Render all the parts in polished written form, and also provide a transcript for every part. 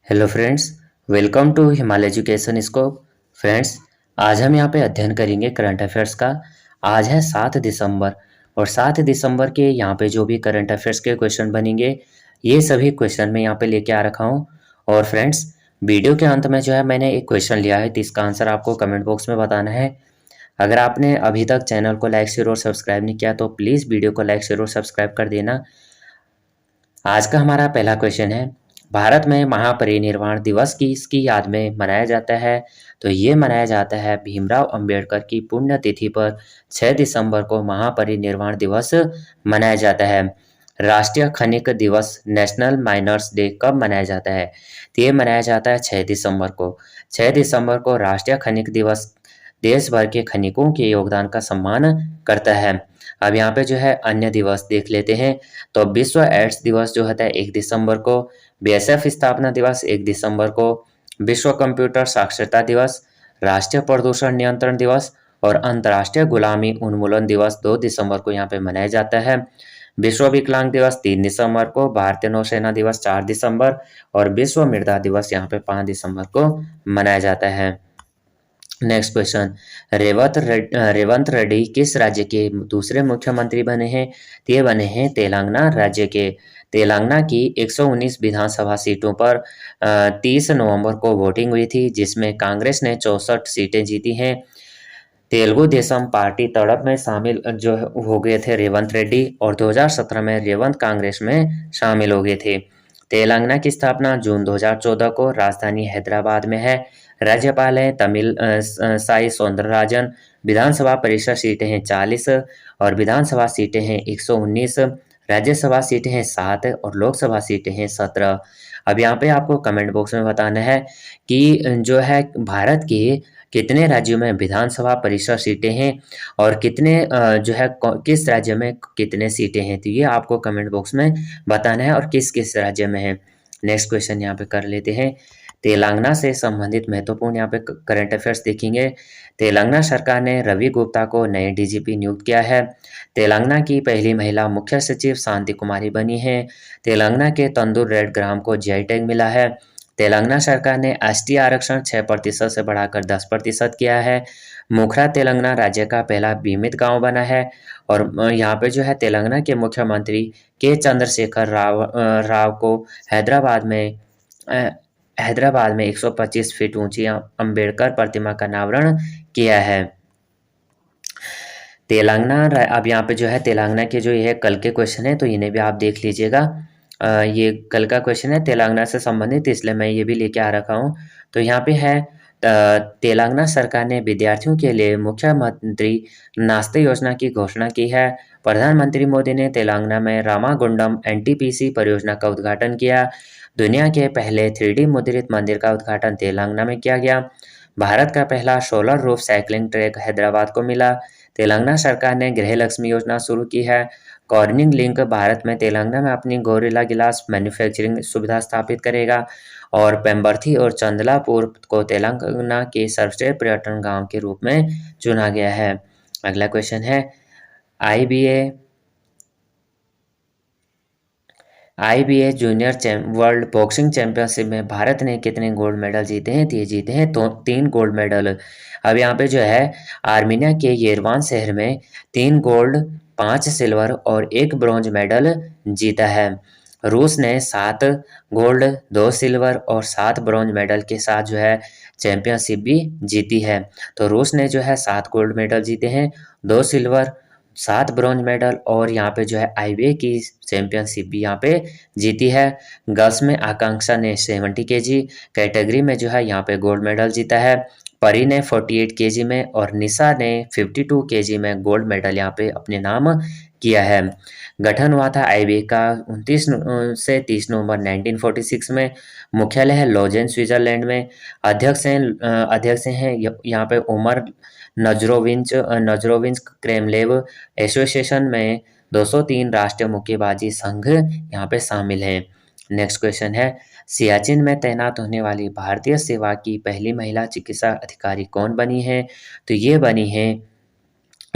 Hello friends, welcome to Himalaya education scope. Friends, आज हम यहाँ पे अध्ययन करेंगे करंट अफेयर्स का। आज है 7 दिसंबर और 7 दिसंबर के यहाँ पे जो भी करंट अफेयर्स के क्वेश्चन बनेंगे, ये सभी क्वेश्चन मैं यहाँ पे लेके आ रखा हूँ। और फ्रेंड्स, वीडियो के अंत में जो है मैंने एक क्वेश्चन लिया है, तो इसका आंसर आपको कमेंट बॉक्स में बताना है। अगर आपने अभी तक चैनल को लाइक शेयर और सब्सक्राइब नहीं किया तो प्लीज़ वीडियो को लाइक शेयर और सब्सक्राइब कर देना। आज का हमारा पहला क्वेश्चन है, भारत में महापरिनिर्वाण दिवस किसकी याद में मनाया जाता है? तो ये मनाया जाता है भीमराव अंबेडकर की पुण्यतिथि पर 6 दिसंबर को महापरिनिर्वाण दिवस मनाया जाता है। राष्ट्रीय खनिक दिवस नेशनल माइनर्स डे कब मनाया जाता है? तो ये मनाया जाता है 6 दिसंबर को। 6 दिसंबर को राष्ट्रीय खनिक दिवस देश भर के खनिकों के योगदान का सम्मान करता है। अब यहाँ पे जो है अन्य दिवस देख लेते हैं। तो विश्व एड्स दिवस जो होता है 1 दिसंबर को, बीएसएफ स्थापना दिवस 1 दिसंबर को, विश्व कंप्यूटर साक्षरता दिवस, राष्ट्रीय प्रदूषण नियंत्रण दिवस और अंतर्राष्ट्रीय गुलामी उन्मूलन दिवस 2 दिसंबर को यहाँ पे मनाया जाता है। विश्व विकलांग दिवस 3 दिसंबर को, भारतीय नौसेना दिवस 4 दिसंबर और विश्व मृदा दिवस यहाँ पे 5 दिसंबर को मनाया जाता है। नेक्स्ट क्वेश्चन, रेवंत रेड्डी किस राज्य के दूसरे मुख्यमंत्री बने हैं? तो ये बने हैं तेलंगाना राज्य के। तेलंगाना की 119 विधानसभा सीटों पर 30 नवंबर को वोटिंग हुई थी, जिसमें कांग्रेस ने 64 सीटें जीती हैं। तेलुगु देशम पार्टी तड़प में शामिल जो हो गए थे रेवंत रेड्डी, और 2017 में रेवंत कांग्रेस में शामिल हो गए थे। तेलंगाना की स्थापना जून 2014 को राजधानी हैदराबाद में है। राज्यपाल हैं तमिल साई सौंदरराजन। विधानसभा परिषद सीटें हैं 40 और विधानसभा सीटें हैं 119। राज्यसभा सीटें हैं 7 और लोकसभा सीटें हैं 17। अब यहाँ पे आपको कमेंट बॉक्स में बताना है कि जो है भारत के कितने राज्यों में विधानसभा परिषद सीटें हैं और कितने जो है किस राज्य में कितने सीटें हैं, तो ये आपको कमेंट बॉक्स में बताना है और किस किस राज्य में है। नेक्स्ट क्वेश्चन यहाँ पे कर लेते हैं। तेलंगाना से संबंधित महत्वपूर्ण यहाँ पे करंट अफेयर्स देखेंगे। तेलंगाना सरकार ने रवि गुप्ता को नए डीजीपी नियुक्त किया है। तेलंगाना की पहली महिला मुख्य सचिव शांति कुमारी बनी है। तेलंगाना के तंदूर रेड ग्राम को जीआई टैग मिला है। तेलंगाना सरकार ने एसटी आरक्षण 6% से बढ़ाकर 10% किया है। मुखरा तेलंगाना राज्य का पहला बीमित गांव बना है। और यहाँ पे जो है तेलंगाना के मुख्यमंत्री के चंद्रशेखर राव को हैदराबाद में 125 फीट ऊंची अंबेडकर प्रतिमा का अनावरण किया है। तेलंगाना, अब यहाँ पे जो है तेलंगाना के जो ये कल के क्वेश्चन है तो इन्हें भी आप देख लीजिएगा। ये कल का क्वेश्चन है तेलंगाना से संबंधित, इसलिए मैं ये भी लेके आ रखा हूँ। तो यहाँ पे है तेलंगाना सरकार ने विद्यार्थियों के लिए मुख्यमंत्री नाश्ते योजना की घोषणा की है। प्रधानमंत्री मोदी ने तेलंगाना में रामागुंडम एनटीपीसी परियोजना का उद्घाटन किया। दुनिया के पहले 3D मुद्रित मंदिर का उद्घाटन तेलंगाना में किया गया। भारत का पहला solar roof cycling track Hyderabad को मिला। तेलंगाना सरकार ने गृह लक्ष्मी योजना शुरू की है। कॉर्निंग लिंक भारत में तेलंगाना में अपनी गोरिल्ला गिलास मैन्युफैक्चरिंग सुविधा स्थापित करेगा। और पेम्बर्थी और चंदलापुर को तेलंगाना के सर्वश्रेष्ठ पर्यटन गांव के रूप में चुना गया है। अगला क्वेश्चन है, IBA junior world boxing championship में भारत ने कितने गोल्ड मेडल जीते हैं? तो ये जीते हैं तो 3 गोल्ड मेडल। अब यहाँ पे जो है आर्मीनिया के येरवान शहर में 3 गोल्ड, 5 सिल्वर और 1 ब्रॉन्ज मेडल जीता है। रूस ने 7 गोल्ड, 2 सिल्वर और 7 ब्रॉन्ज मेडल के साथ जो है चैंपियनशिप भी जीती है। तो रूस ने जो है 7 गोल्ड मेडल जीते हैं, 2 सिल्वर, 7 ब्रॉन्ज मेडल और यहाँ पे जो है आईबीए की चैंपियनशिप भी यहाँ पे जीती है। गर्ल्स में आकांक्षा ने 70 केजी कैटेगरी में जो है यहाँ पे गोल्ड मेडल जीता है। परी ने 48 केजी में और निशा ने 52 केजी में गोल्ड मेडल यहाँ पे अपने नाम किया है। गठन हुआ था आईबीए का 29 से 30 नवंबर 1946 में। मुख्यालय है लॉजेन स्विट्जरलैंड में। अध्यक्ष हैं यहाँ पे उमर नजरोविंच क्रेमलेव। एसोसिएशन में 203 राष्ट्रीय मुक्केबाजी संघ यहाँ पे शामिल हैं। नेक्स्ट क्वेश्चन है, सियाचिन में तैनात होने वाली भारतीय सेवा की पहली महिला चिकित्सा अधिकारी कौन बनी है? तो ये बनी है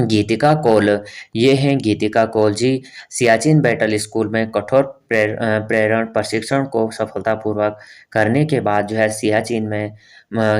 गीतिका कौल, ये हैं गीतिका कौल जी। सियाचिन बैटल स्कूल में कठोर प्रेरण प्रशिक्षण को सफलतापूर्वक करने के बाद जो है सियाचिन में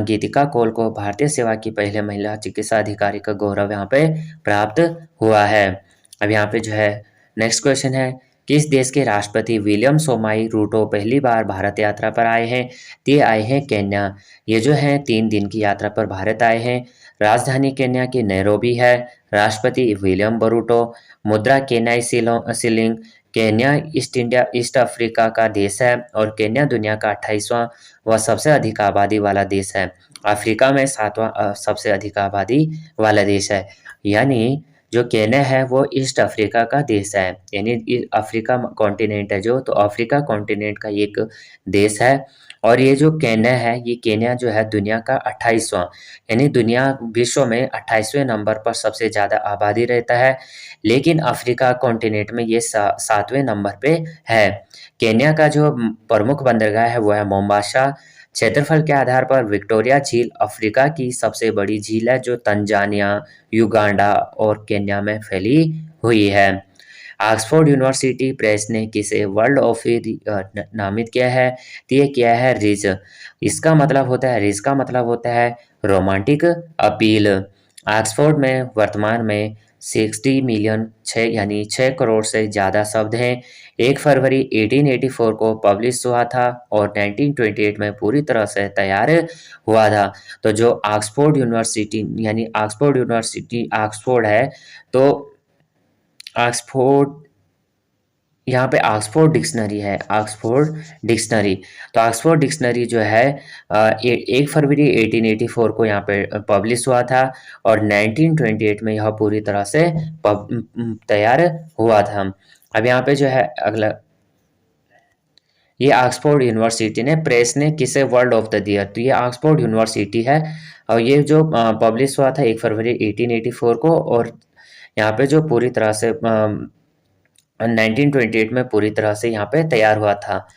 गीतिका कौल को भारतीय सेवा की पहले महिला चिकित्सा अधिकारी का गौरव यहाँ पे प्राप्त हुआ है। अब यहाँ पे जो है नेक्स्ट क्वेश्चन है, किस देश के राष्ट्रपति विलियम सोमाई रूटो पहली बार भारत यात्रा पर आए हैं? तो ये आए हैं केन्या। ये जो है 3 दिन की यात्रा पर भारत आए हैं। राजधानी केन्या की नैरोबी है। राष्ट्रपति विलियम बरूटो। मुद्रा केन्याई शिलिंग। केन्या ईस्ट अफ्रीका का देश है और केन्या दुनिया का 28वां व सबसे अधिक आबादी वाला देश है। अफ्रीका में 7वां सबसे अधिक आबादी वाला देश है। यानी जो केन्या है वो ईस्ट अफ्रीका का देश है, यानी अफ्रीका कॉन्टिनेंट है जो, तो अफ्रीका कॉन्टिनेंट का एक देश है। और ये जो केन्या है, ये केन्या जो है दुनिया का 28वां, यानी दुनिया विश्व में 28वें नंबर पर सबसे ज़्यादा आबादी रहता है, लेकिन अफ्रीका कॉन्टिनेंट में ये 7वें नंबर पे है। केन्या का जो प्रमुख बंदरगाह है वो है मोम्बासा। क्षेत्रफल के आधार पर विक्टोरिया झील अफ्रीका की सबसे बड़ी झील है जो तंजानिया, युगांडा और केन्या में फैली हुई है। ऑक्सफोर्ड यूनिवर्सिटी प्रेस ने किसे वर्ल्ड ऑफ नामित किया है? तो ये किया है रिज। इसका मतलब होता है, रिज का मतलब होता है रोमांटिक अपील। ऑक्सफोर्ड में वर्तमान में 60 मिलियन 6 यानी 6 करोड़ से ज़्यादा शब्द हैं। 1 फरवरी 1884 को पब्लिश हुआ था और 1928 में पूरी तरह से तैयार हुआ था। तो जो ऑक्सफोर्ड यूनिवर्सिटी यानी ऑक्सफोर्ड है, तो ऑक्सफोर्ड यहाँ पे ऑक्सफोर्ड डिक्शनरी है, ऑक्सफोर्ड डिक्शनरी। तो ऑक्सफोर्ड डिक्शनरी जो है 1 फरवरी 1884 को यहाँ पे पब्लिश हुआ था और 1928 में यह पूरी तरह से तैयार हुआ था। अब यहाँ पे जो है अगला, ये ऑक्सफोर्ड यूनिवर्सिटी ने प्रेस ने किसे वर्ल्ड ऑफ द ईयर, तो ये ऑक्सफोर्ड यूनिवर्सिटी है और ये जो पब्लिश हुआ था 1 फरवरी 1884 को, और यहाँ पे जो पूरी तरह से 1928 में पूरी तरह से यहाँ पे तैयार हुआ था।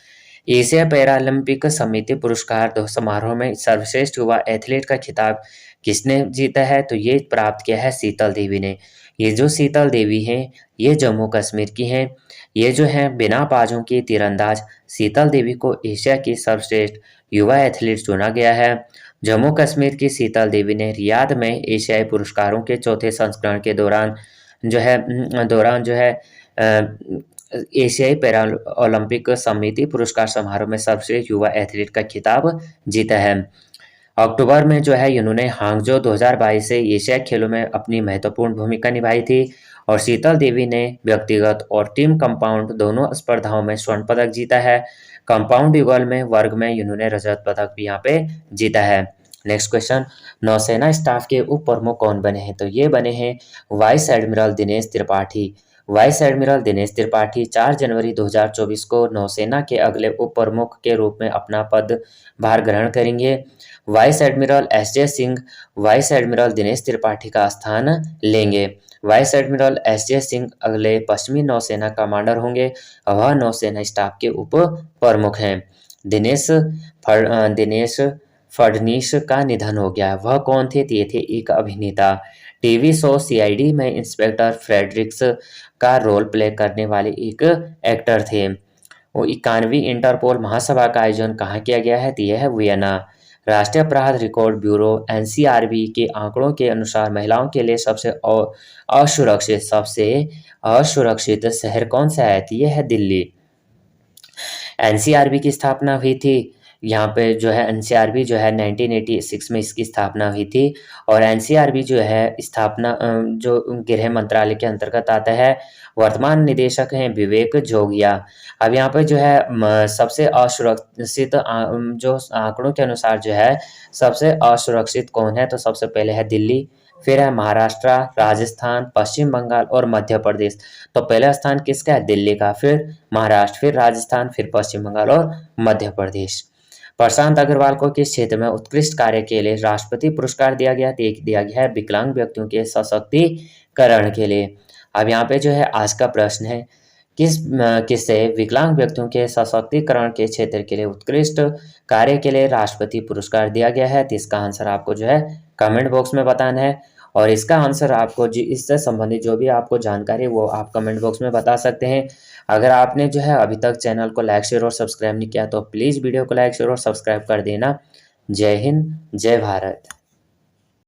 एशिया पैरालंपिक समिति पुरस्कार समारोह में सर्वश्रेष्ठ युवा एथलीट का खिताब किसने जीता है? तो ये प्राप्त किया है शीतल देवी ने। ये जो शीतल देवी हैं, ये जम्मू कश्मीर की हैं। ये जो हैं बिना बाजों की तीरंदाज शीतल देवी को एशिया की सर्वश्रेष्ठ युवा एथलीट चुना गया है। जम्मू कश्मीर की शीतल देवी ने रियाद में एशियाई पुरस्कारों के चौथे संस्करण के दौरान जो है एशियाई पैरा ओलंपिक समिति पुरस्कार समारोह में सर्वश्रेष्ठ युवा एथलीट का खिताब जीता है। अक्टूबर में जो है इन्होंने हांगजो 2022 से एशिया खेलों में अपनी महत्वपूर्ण भूमिका निभाई थी और शीतल देवी ने व्यक्तिगत और टीम कंपाउंड दोनों स्पर्धाओं में स्वर्ण पदक जीता है। कंपाउंड युगल में वर्ग में इन्होंने रजत पदक भी यहाँ पे जीता है। नेक्स्ट क्वेश्चन, नौसेना स्टाफ के उप प्रमुख कौन बने हैं? तो ये बने हैं vice admiral Dinesh Tripathi. Vice admiral Dinesh Tripathi 4 जनवरी 2024 को नौसेना के अगले उप प्रमुख के रूप में अपना पदभार ग्रहण करेंगे। Vice admiral SJ. Singh vice admiral Dinesh Tripathi का स्थान लेंगे। Vice admiral SJ. सिंह अगले पश्चिमी नौसेना कमांडर होंगे। वह नौसेना स्टाफ के उप प्रमुख हैं। दिनेश फडनीस का निधन हो गया। वह कौन थे? ये थे एक अभिनेता। टीवी शो सीआईडी में इंस्पेक्टर फ्रेडरिक्स का रोल प्ले करने वाले एक एक्टर थे। वो 91वीं इंटरपोल महासभा का आयोजन कहाँ किया गया है? तो यह है वियना। राष्ट्रीय अपराध रिकॉर्ड ब्यूरो एनसीआरबी के आंकड़ों के अनुसार महिलाओं के लिए सबसे असुरक्षित शहर कौन सा है? तो यह है दिल्ली। एनसीआरबी की स्थापना हुई थी यहाँ पे जो है एनसीआरबी जो है 1986 में इसकी स्थापना हुई थी और एनसीआरबी जो है स्थापना जो गृह मंत्रालय के अंतर्गत आता है। वर्तमान निदेशक हैं विवेक जोगिया। अब यहाँ पे जो है सबसे असुरक्षित जो आंकड़ों के अनुसार जो है सबसे असुरक्षित कौन है? तो सबसे पहले है दिल्ली, फिर है महाराष्ट्र, राजस्थान, पश्चिम बंगाल और मध्य प्रदेश। तो पहला स्थान किसका है? दिल्ली का, फिर महाराष्ट्र, फिर राजस्थान, फिर पश्चिम बंगाल और मध्य प्रदेश। प्रशांत अग्रवाल को किस क्षेत्र में उत्कृष्ट कार्य के लिए राष्ट्रपति पुरस्कार दिया गया? दिया गया है विकलांग व्यक्तियों के सशक्तिकरण के लिए। अब यहाँ पे जो है आज का प्रश्न है, किससे विकलांग व्यक्तियों के सशक्तिकरण के क्षेत्र के लिए उत्कृष्ट कार्य के लिए राष्ट्रपति पुरस्कार दिया गया है? तो इसका आंसर आपको जो है कमेंट बॉक्स में बताना है और इसका आंसर आपको जी इससे संबंधित जो भी आपको जानकारी है वो आप कमेंट बॉक्स में बता सकते हैं। अगर आपने जो है अभी तक चैनल को लाइक शेयर और सब्सक्राइब नहीं किया तो प्लीज़ वीडियो को लाइक शेयर और सब्सक्राइब कर देना। जय हिंद, जय भारत।